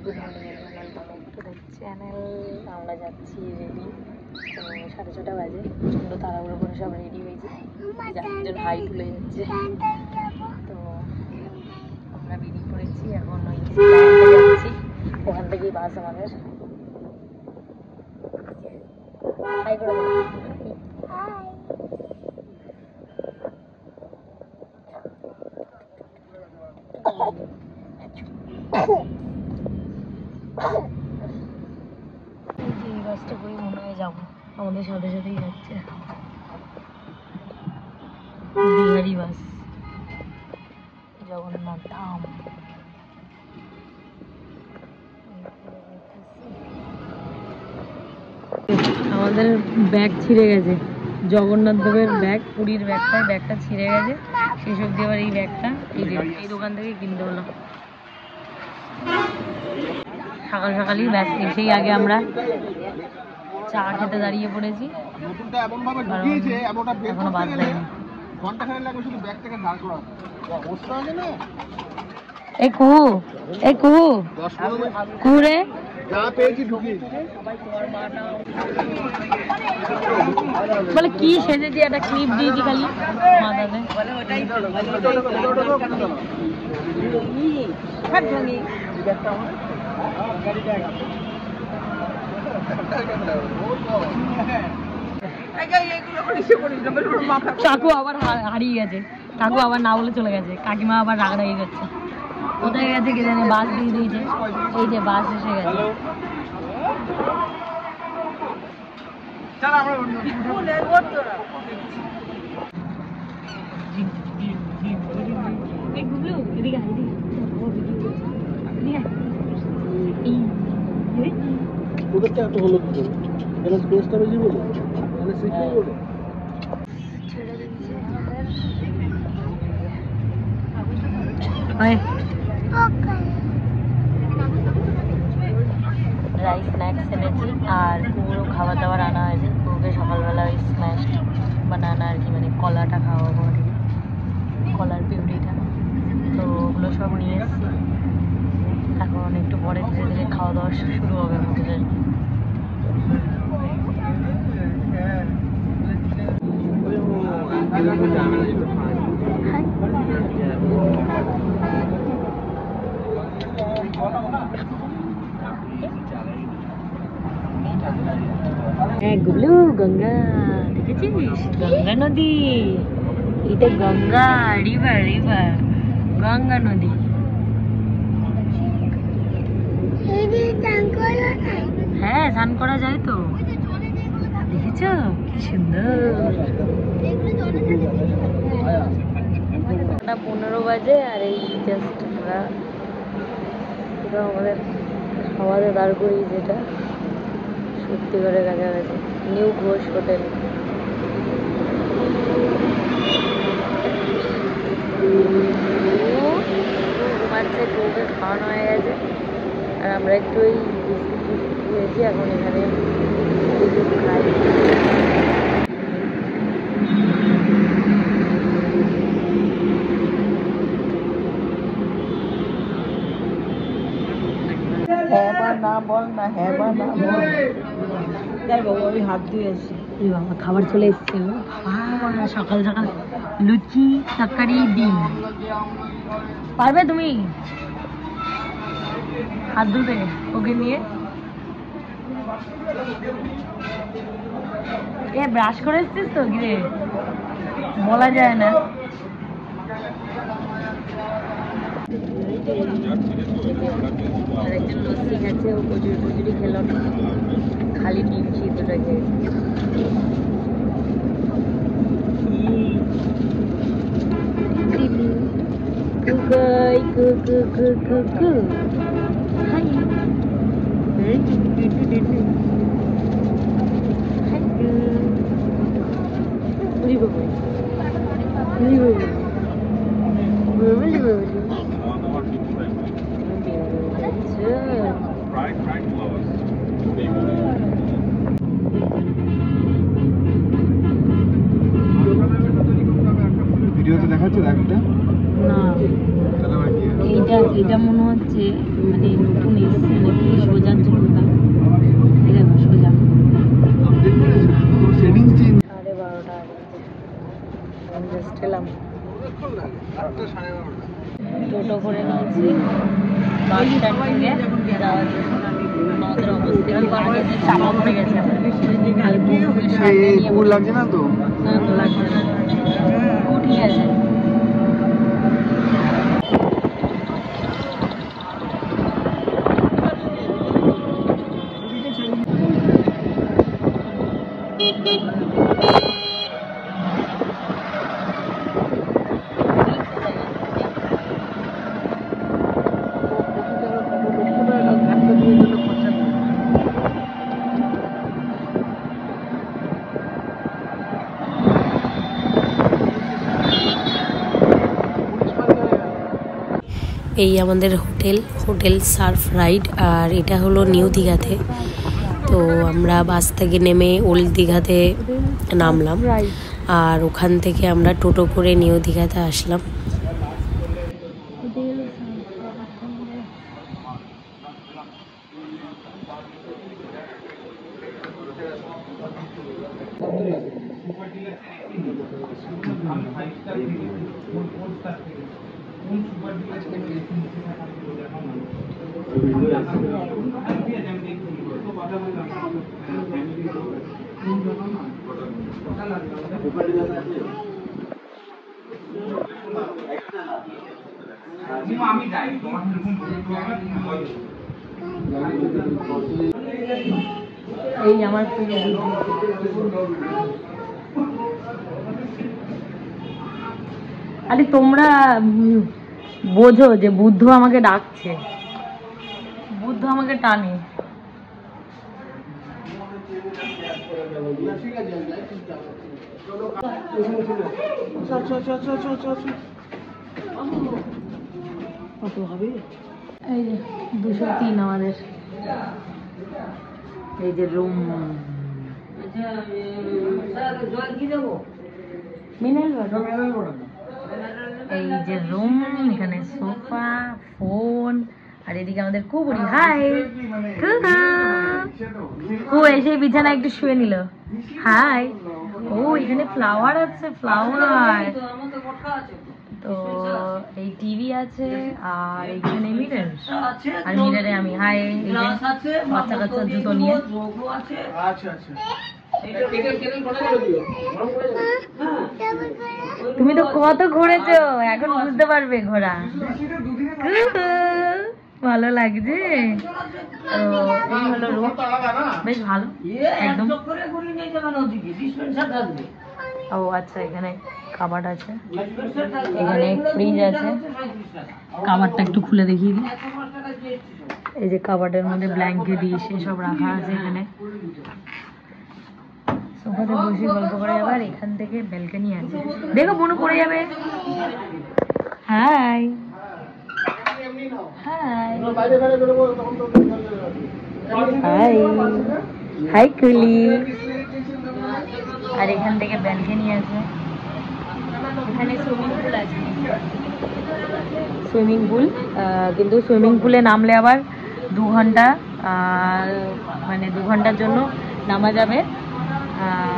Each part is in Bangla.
Good morning channel. আমরা যাচ্ছি রেডি, 6:30 বাজে। প্রচণ্ড তাড়াহুড়ো করে সব রেডি হয়েছে, একজন হাই তুলে যাচ্ছে। তো আমরা বেরিয়ে পড়েছি, এখন ওই যাচ্ছি, ওখান থেকেই বাস আমাদের। হাই করে এই বাসটা করে মনে হয় যাবো, আমাদের সাথে সাথেই যাচ্ছে বিহারি বাস, জগন্নাথ ধাম। আমাদের ব্যাগ ছিঁড়ে গেছে, জগন্নাথ দেবের ব্যাগ, পুরীর ব্যাগটা ছিঁড়ে গেছে। সেসব দিয়ে আবার এই ব্যাগটা এই দোকান থেকে কিনতে হলো। সকাল সকালই ব্যাস এসেই আগে আমরা চা খেতে দাঁড়িয়ে পড়েছি, এখনো বাদ দেয়নি। এই কুহু, এই কুহু, কুহু রে, বলে কি সেজেছি, একটা ক্লিপ দিয়েছি খালি মাথাতে। কাকু আবার হারিয়ে গেছে, কাকু আবার না বলে চলে গেছে, কাকিমা আবার রাগারাগি করছে। কোথায় গেছে কে জানে, বাস দিয়ে দিয়েছে। এই যে বাস এসে গেছে। রাইস স্ন্যাক্স এনেছি, আর পুরো খাবার দাবার আনা হয়েছে। পুরোকে সকালবেলা ওই স্ম্যাশ বানানা আর কি, মানে কলাটা খাওয়াবো আর কি, কলার পিউরিটা। তো ওগুলো সব নিয়ে এসেছি। এখন একটু পরে ধীরে ধীরে খাওয়া দাওয়া শুরু হবে আমাদের। হ্যাঁ গুবলু, গঙ্গা দেখেছিস? গঙ্গা নদী, এটা গঙ্গা রিভার, গঙ্গা নদী। হ্যাঁ স্নান করা যায় তো, দেখেছ কি সুন্দর। 9:15 বাজে, আর এই জাস্ট আমরা আমাদের খাওয়াতে দাঁড় করি, যেটা সত্যিকারের কাছাকাছি, নিউ ঘোষ হোটেল। ঘুমাচ্ছে, বউকে খাওয়ানো হয়ে গেছে, আর আমরা একটু ওই বিস্কুট খেয়েছি, এখন এখানে খাই। হ্যাঁ বা না বল না, হ্যাঁ বা না বল। তাই বাবু, আমি হাত ধুয়ে আসছি। এই বাবা, খাবার চলে এসছে। সকাল সকাল লুচি, তরকারি, ডিম। পারবে তুমি হাত ধুতে ওকে নিয়ে? এ ব্রাশ করে এসছিস তো, গিয়ে বলা যায় না। আরেকজন লস্যি খাচ্ছে, ও কচুরি খেলো না, খালি ডিম সিদ্ধটা খেয়েছে। ভিডিওতে দেখাচ্ছে একটা না, এটা মনে হচ্ছে মানে নতুন এসছে থেকে যাওয়ার জন্য আমাদের অবস্থা কি আগে যে চাপা পড়ে গেছে লাগছে না তো? না তো লাগছে না, ঠিক আছে। এই আমাদের হোটেল সার্ফ রাইড, আর এটা হলো নিউ দীঘাতে। তো আমরা বাস থেকে নেমে ওল্ড দীঘাতে নামলাম, আর ওখান থেকে আমরা টোটো করে নিউ দীঘাতে আসলাম। এই আমার আরে তোমরা বোঝো যে বুদ্ধ আমাকে ডাকছে, বুদ্ধ আমাকে টানে। কত হবে? এই যে 203 আমাদের, এই যে রুম। এই যে রুম, এখানে সোফা, ফোন, আর এদিকে আমাদের কুবুরি। হাই কু এসে বিছানা একটু শুয়ে নিল। হাই। ও এখানে ফ্লাওয়ার আছে, ফ্লাওয়ার। তো এই টিভি আছে, আর এইখানে মিরর, আর মিররে আমি। হাই, বাচ্চা কাচ্চা জুতো নিয়ে। তুমি তো কত ঘুরেছো, এখন বুঝতে পারবে ঘোরা। ভালো লাগছে। তো এই হলো রুম, বেশ ভালো একদম। ও আচ্ছা, এখানে কাবার্ড আছে, এখানে ফ্রিজ আছে। কাবার্ডটা একটু খুলে দেখিয়ে দিই। এই যে কাবার্ডের মধ্যে ব্ল্যাঙ্কেট সব রাখা আছে। এখানে সোফাতে বসে গল্প করা যাবে, আর এখান থেকে ব্যালকনি আছে। দেখো বোনু পড়ে যাবে। হাই হাই হাই হাই কুলি। আর এখান থেকে ব্যালকনি আছে। এখানে সুইমিং পুল আছে, সুইমিং পুল। কিন্তু সুইমিং পুলে নামলে আবার 2 ঘন্টা, মানে 2 ঘন্টার জন্য নামা যাবে।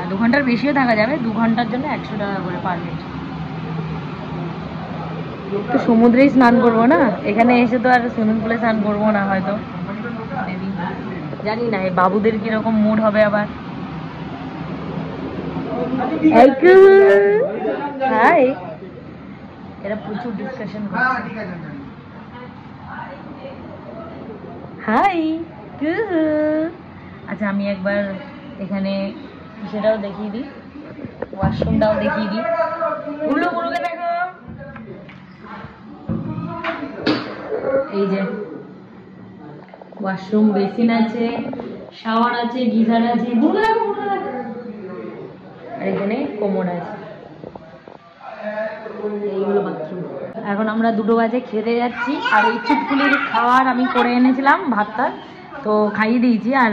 2 ঘন্টার বেশিও থাকা যাবে। 2 ঘন্টার জন্য 100 টাকা করে পার হেড। তো সমুদ্রেই স্নান করবো না, এখানে এসে তো আর সুইমিং পুলে স্নান করবো না হয়তো, জানি না। এই বাবুদের কিরকম মুড হবে আবার। হাই, এরা প্রচুর ডিসকাশন করছে। হাই। আচ্ছা, আমি একবার এখানে সেটাও দেখিয়ে দিই, ওয়াশরুমটাও দেখিয়ে দিই। উল্লু মুরুকে দেখো, এই যে ওয়াশরুম, বেসিন আছে, শাওয়ার আছে, গিজার আছে, আর এখানে কোমোড আছে। এই হলো বাথরুম। এখন আমরা 2 বাজে খেতে যাচ্ছি, আর এই চুটকুলির খাবার আমি করে এনেছিলাম, ভাতটা তো খাইয়ে দিয়েছি, আর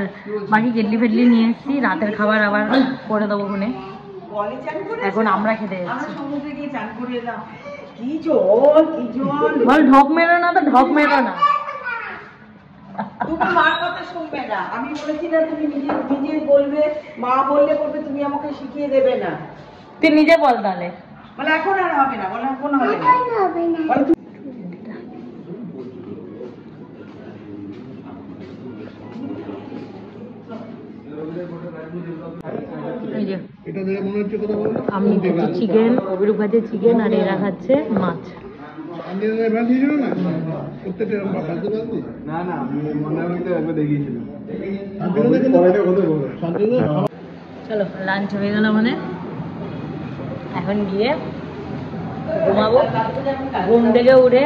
বাকি কেটলি ফেটলি নিয়ে এসেছি। রাতের খাবার আবার করে দেবো ওখানে। এখন আমরা খেতে যাচ্ছি। বল ঢক মেরো না, তো ঢক মেরো না। তুমি মার কথা শুনবে না। আমি বলেছি না তুমি নিজে বলবে, মা বললে বলবে, তুমি আমাকে শিখিয়ে দেবে না। তুই নিজে বল তাহলে। বলে এখন আর হবে না, বলে এখন হবে না। এই যে আমি খাচ্ছি চিকেন, অভিরূপ খাচ্ছে চিকেন, আর এরা খাচ্ছে মাছ। চলো লাঞ্চ হয়ে গেল, মানে এখন গিয়ে ঘুমাবো। ঘুম থেকে উঠে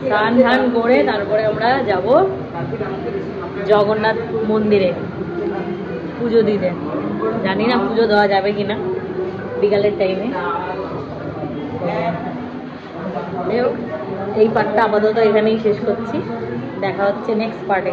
স্নান ধান করে তারপরে আমরা যাব জগন্নাথ মন্দিরে পুজো দিতে। জানি না পুজো দেওয়া যাবে কিনা বিকালের টাইমে। এই পার্টটা আপাতত এখানেই শেষ করছি, দেখা হচ্ছে নেক্সট পার্টে।